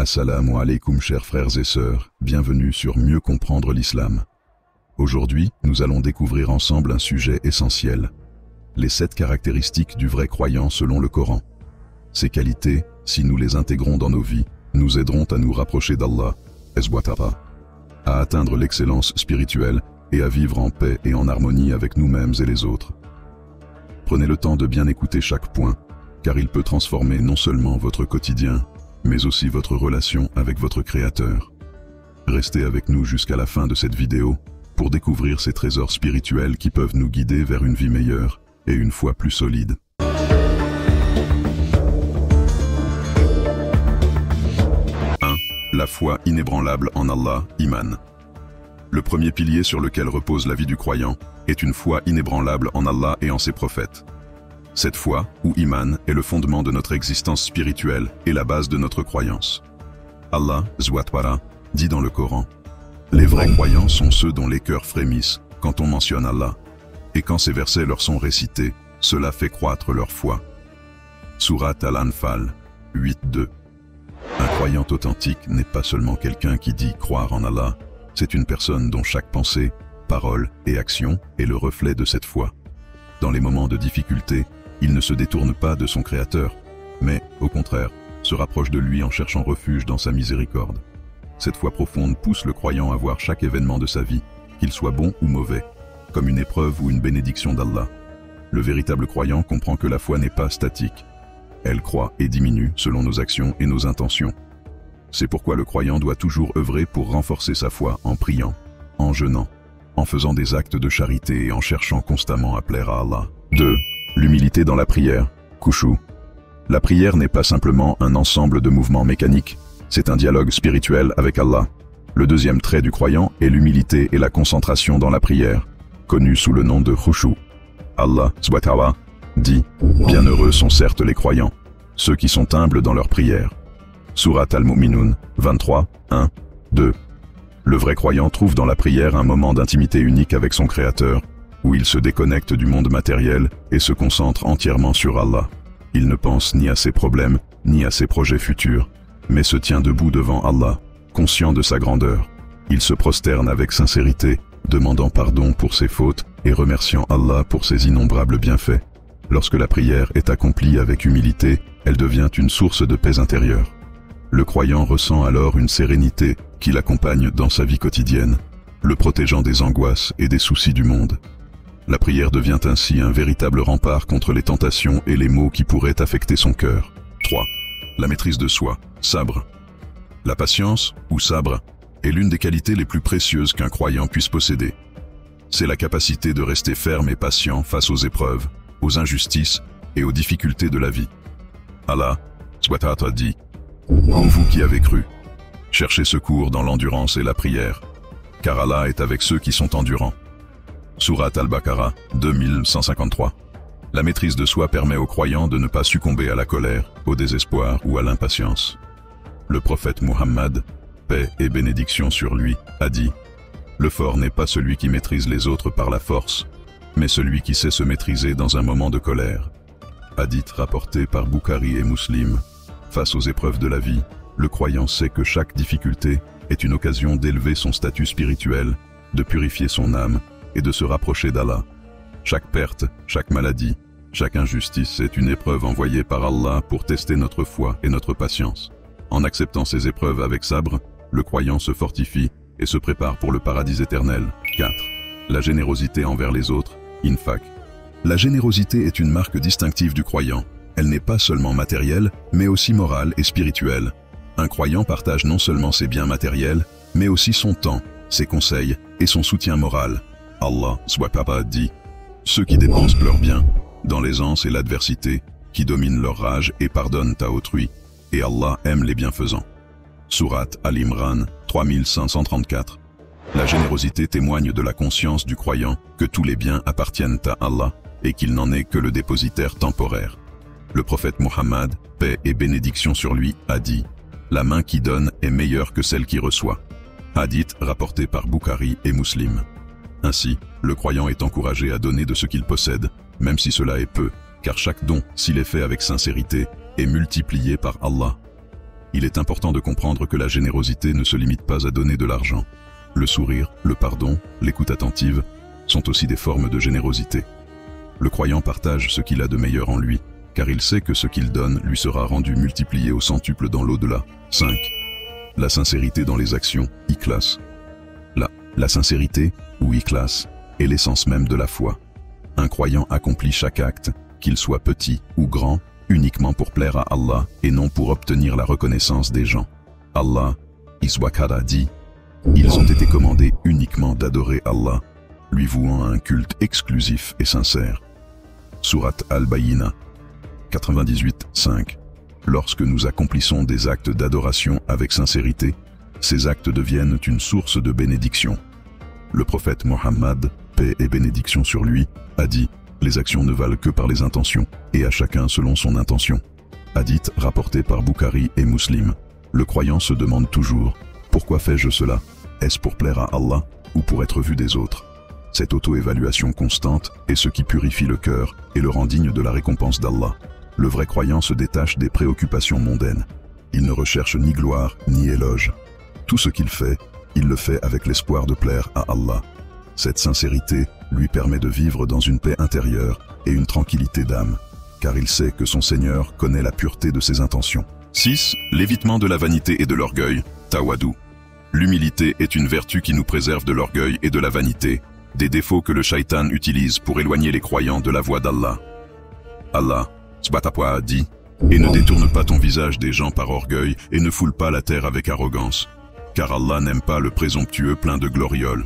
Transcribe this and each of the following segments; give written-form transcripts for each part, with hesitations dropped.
Assalamu alaikum chers frères et sœurs, bienvenue sur Mieux comprendre l'islam. Aujourd'hui, nous allons découvrir ensemble un sujet essentiel. Les 7 caractéristiques du vrai croyant selon le Coran. Ces qualités, si nous les intégrons dans nos vies, nous aideront à nous rapprocher d'Allah, à atteindre l'excellence spirituelle et à vivre en paix et en harmonie avec nous-mêmes et les autres. Prenez le temps de bien écouter chaque point, car il peut transformer non seulement votre quotidien, mais aussi votre relation avec votre Créateur. Restez avec nous jusqu'à la fin de cette vidéo pour découvrir ces trésors spirituels qui peuvent nous guider vers une vie meilleure et une foi plus solide. 1. La foi inébranlable en Allah, Iman. Le premier pilier sur lequel repose la vie du croyant est une foi inébranlable en Allah et en ses prophètes. Cette foi, ou Iman, est le fondement de notre existence spirituelle et la base de notre croyance. Allah, Zwatwara, dit dans le Coran, « Les vrais croyants sont ceux dont les cœurs frémissent quand on mentionne Allah, et quand ces versets leur sont récités, cela fait croître leur foi. » Surat Al-Anfal 8.2. Un croyant authentique n'est pas seulement quelqu'un qui dit croire en Allah, c'est une personne dont chaque pensée, parole et action est le reflet de cette foi. Dans les moments de difficulté, il ne se détourne pas de son Créateur, mais, au contraire, se rapproche de lui en cherchant refuge dans sa miséricorde. Cette foi profonde pousse le croyant à voir chaque événement de sa vie, qu'il soit bon ou mauvais, comme une épreuve ou une bénédiction d'Allah. Le véritable croyant comprend que la foi n'est pas statique. Elle croît et diminue selon nos actions et nos intentions. C'est pourquoi le croyant doit toujours œuvrer pour renforcer sa foi en priant, en jeûnant, en faisant des actes de charité et en cherchant constamment à plaire à Allah. 2. L'humilité dans la prière, Khushu. La prière n'est pas simplement un ensemble de mouvements mécaniques, c'est un dialogue spirituel avec Allah. Le deuxième trait du croyant est l'humilité et la concentration dans la prière, connue sous le nom de Khushu. Allah, Subhanahu, dit « Bienheureux sont certes les croyants, ceux qui sont humbles dans leur prière. » Surat Al-Mu'minun 23, 1, 2. Le vrai croyant trouve dans la prière un moment d'intimité unique avec son Créateur, où il se déconnecte du monde matériel et se concentre entièrement sur Allah. Il ne pense ni à ses problèmes, ni à ses projets futurs, mais se tient debout devant Allah, conscient de sa grandeur. Il se prosterne avec sincérité, demandant pardon pour ses fautes et remerciant Allah pour ses innombrables bienfaits. Lorsque la prière est accomplie avec humilité, elle devient une source de paix intérieure. Le croyant ressent alors une sérénité qui l'accompagne dans sa vie quotidienne, le protégeant des angoisses et des soucis du monde. La prière devient ainsi un véritable rempart contre les tentations et les maux qui pourraient affecter son cœur. 3. La maîtrise de soi, sabre. La patience, ou sabre, est l'une des qualités les plus précieuses qu'un croyant puisse posséder. C'est la capacité de rester ferme et patient face aux épreuves, aux injustices et aux difficultés de la vie. Allah, Subhanahu dit, « Ô vous qui avez cru, cherchez secours dans l'endurance et la prière, car Allah est avec ceux qui sont endurants. » Surat Al-Baqarah 2153. La maîtrise de soi permet aux croyants de ne pas succomber à la colère, au désespoir ou à l'impatience. Le prophète Muhammad, paix et bénédiction sur lui, a dit « Le fort n'est pas celui qui maîtrise les autres par la force, mais celui qui sait se maîtriser dans un moment de colère. » Hadith rapporté par Bukhari et Muslim. Face aux épreuves de la vie, le croyant sait que chaque difficulté est une occasion d'élever son statut spirituel, de purifier son âme et de se rapprocher d'Allah. Chaque perte, chaque maladie, chaque injustice est une épreuve envoyée par Allah pour tester notre foi et notre patience. En acceptant ces épreuves avec sabre, le croyant se fortifie et se prépare pour le paradis éternel. 4. La générosité envers les autres, Infaq. La générosité est une marque distinctive du croyant. Elle n'est pas seulement matérielle, mais aussi morale et spirituelle. Un croyant partage non seulement ses biens matériels, mais aussi son temps, ses conseils et son soutien moral. Allah, Subhanahu dit, « Ceux qui dépensent leurs biens, dans l'aisance et l'adversité, qui dominent leur rage et pardonnent à autrui, et Allah aime les bienfaisants. » Surat Al-Imran 3534. La générosité témoigne de la conscience du croyant que tous les biens appartiennent à Allah et qu'il n'en est que le dépositaire temporaire. Le prophète Muhammad, paix et bénédiction sur lui, a dit « La main qui donne est meilleure que celle qui reçoit. » Hadith rapporté par Bukhari et Muslim. Ainsi, le croyant est encouragé à donner de ce qu'il possède, même si cela est peu, car chaque don, s'il est fait avec sincérité, est multiplié par Allah. Il est important de comprendre que la générosité ne se limite pas à donner de l'argent. Le sourire, le pardon, l'écoute attentive sont aussi des formes de générosité. Le croyant partage ce qu'il a de meilleur en lui, car il sait que ce qu'il donne lui sera rendu multiplié au centuple dans l'au-delà. 5. La sincérité dans les actions, ikhlas. La sincérité, ou ikhlas, est l'essence même de la foi. Un croyant accomplit chaque acte, qu'il soit petit ou grand, uniquement pour plaire à Allah et non pour obtenir la reconnaissance des gens. Allah, Iswakara dit, « Ils ont été commandés uniquement d'adorer Allah, lui vouant un culte exclusif et sincère. » Sourate Al-Bayyina 98:5. Lorsque nous accomplissons des actes d'adoration avec sincérité, ces actes deviennent une source de bénédiction. Le prophète Mohammed, paix et bénédiction sur lui, a dit « Les actions ne valent que par les intentions, et à chacun selon son intention. » Hadith rapporté par Bukhari et Muslim. Le croyant se demande toujours « Pourquoi fais-je cela? Est-ce pour plaire à Allah ou pour être vu des autres ?» Cette auto-évaluation constante est ce qui purifie le cœur et le rend digne de la récompense d'Allah. Le vrai croyant se détache des préoccupations mondaines. Il ne recherche ni gloire ni éloge. Tout ce qu'il fait, il le fait avec l'espoir de plaire à Allah. Cette sincérité lui permet de vivre dans une paix intérieure et une tranquillité d'âme, car il sait que son Seigneur connaît la pureté de ses intentions. 6. L'évitement de la vanité et de l'orgueil, tawadu. L'humilité est une vertu qui nous préserve de l'orgueil et de la vanité, des défauts que le shaitan utilise pour éloigner les croyants de la voie d'Allah. Allah, Sbatapwa a dit, « Et ne détourne pas ton visage des gens par orgueil et ne foule pas la terre avec arrogance, car Allah n'aime pas le présomptueux plein de glorioles. »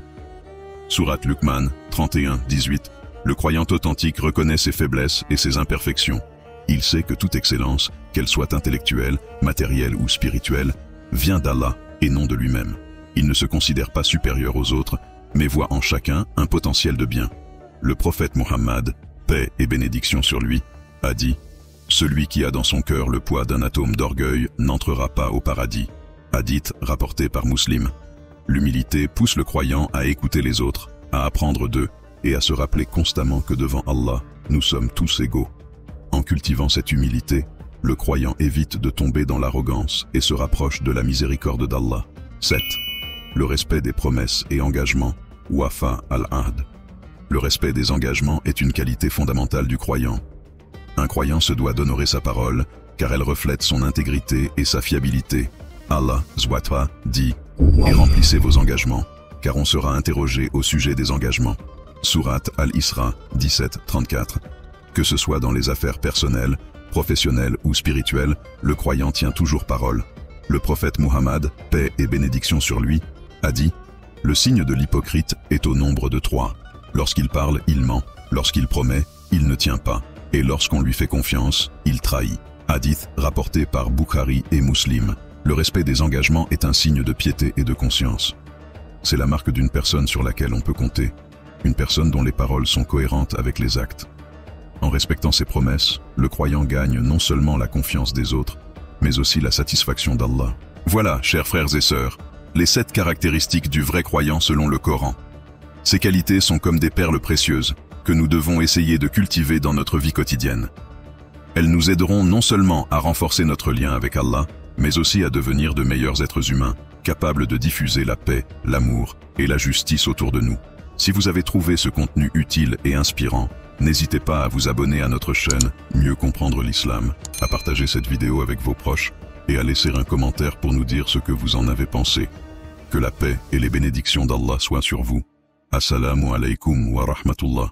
Sourate Luqman 31:18. Le croyant authentique reconnaît ses faiblesses et ses imperfections. Il sait que toute excellence, qu'elle soit intellectuelle, matérielle ou spirituelle, vient d'Allah et non de lui-même. Il ne se considère pas supérieur aux autres, mais voit en chacun un potentiel de bien. Le prophète Mohammed, paix et bénédiction sur lui, a dit « Celui qui a dans son cœur le poids d'un atome d'orgueil n'entrera pas au paradis. » Hadith rapporté par Muslim. L'humilité pousse le croyant à écouter les autres, à apprendre d'eux et à se rappeler constamment que devant Allah, nous sommes tous égaux. En cultivant cette humilité, le croyant évite de tomber dans l'arrogance et se rapproche de la miséricorde d'Allah. 7. Le respect des promesses et engagements, Wafa al-Ahd. Le respect des engagements est une qualité fondamentale du croyant. Un croyant se doit d'honorer sa parole, car elle reflète son intégrité et sa fiabilité. Allah Zwatra dit « Et remplissez vos engagements, car on sera interrogé au sujet des engagements. » Sourate Al-Isra 17:34. Que ce soit dans les affaires personnelles, professionnelles ou spirituelles, le croyant tient toujours parole. Le prophète Muhammad, paix et bénédiction sur lui, a dit « Le signe de l'hypocrite est au nombre de 3. Lorsqu'il parle, il ment. Lorsqu'il promet, il ne tient pas. Et lorsqu'on lui fait confiance, il trahit. » Hadith rapporté par Bukhari et Muslim. Le respect des engagements est un signe de piété et de conscience. C'est la marque d'une personne sur laquelle on peut compter, une personne dont les paroles sont cohérentes avec les actes. En respectant ses promesses, le croyant gagne non seulement la confiance des autres, mais aussi la satisfaction d'Allah. Voilà, chers frères et sœurs, les 7 caractéristiques du vrai croyant selon le Coran. Ces qualités sont comme des perles précieuses que nous devons essayer de cultiver dans notre vie quotidienne. Elles nous aideront non seulement à renforcer notre lien avec Allah, mais aussi à devenir de meilleurs êtres humains, capables de diffuser la paix, l'amour et la justice autour de nous. Si vous avez trouvé ce contenu utile et inspirant, n'hésitez pas à vous abonner à notre chaîne Mieux comprendre l'Islam, à partager cette vidéo avec vos proches et à laisser un commentaire pour nous dire ce que vous en avez pensé. Que la paix et les bénédictions d'Allah soient sur vous. Assalamu alaikum wa rahmatullah.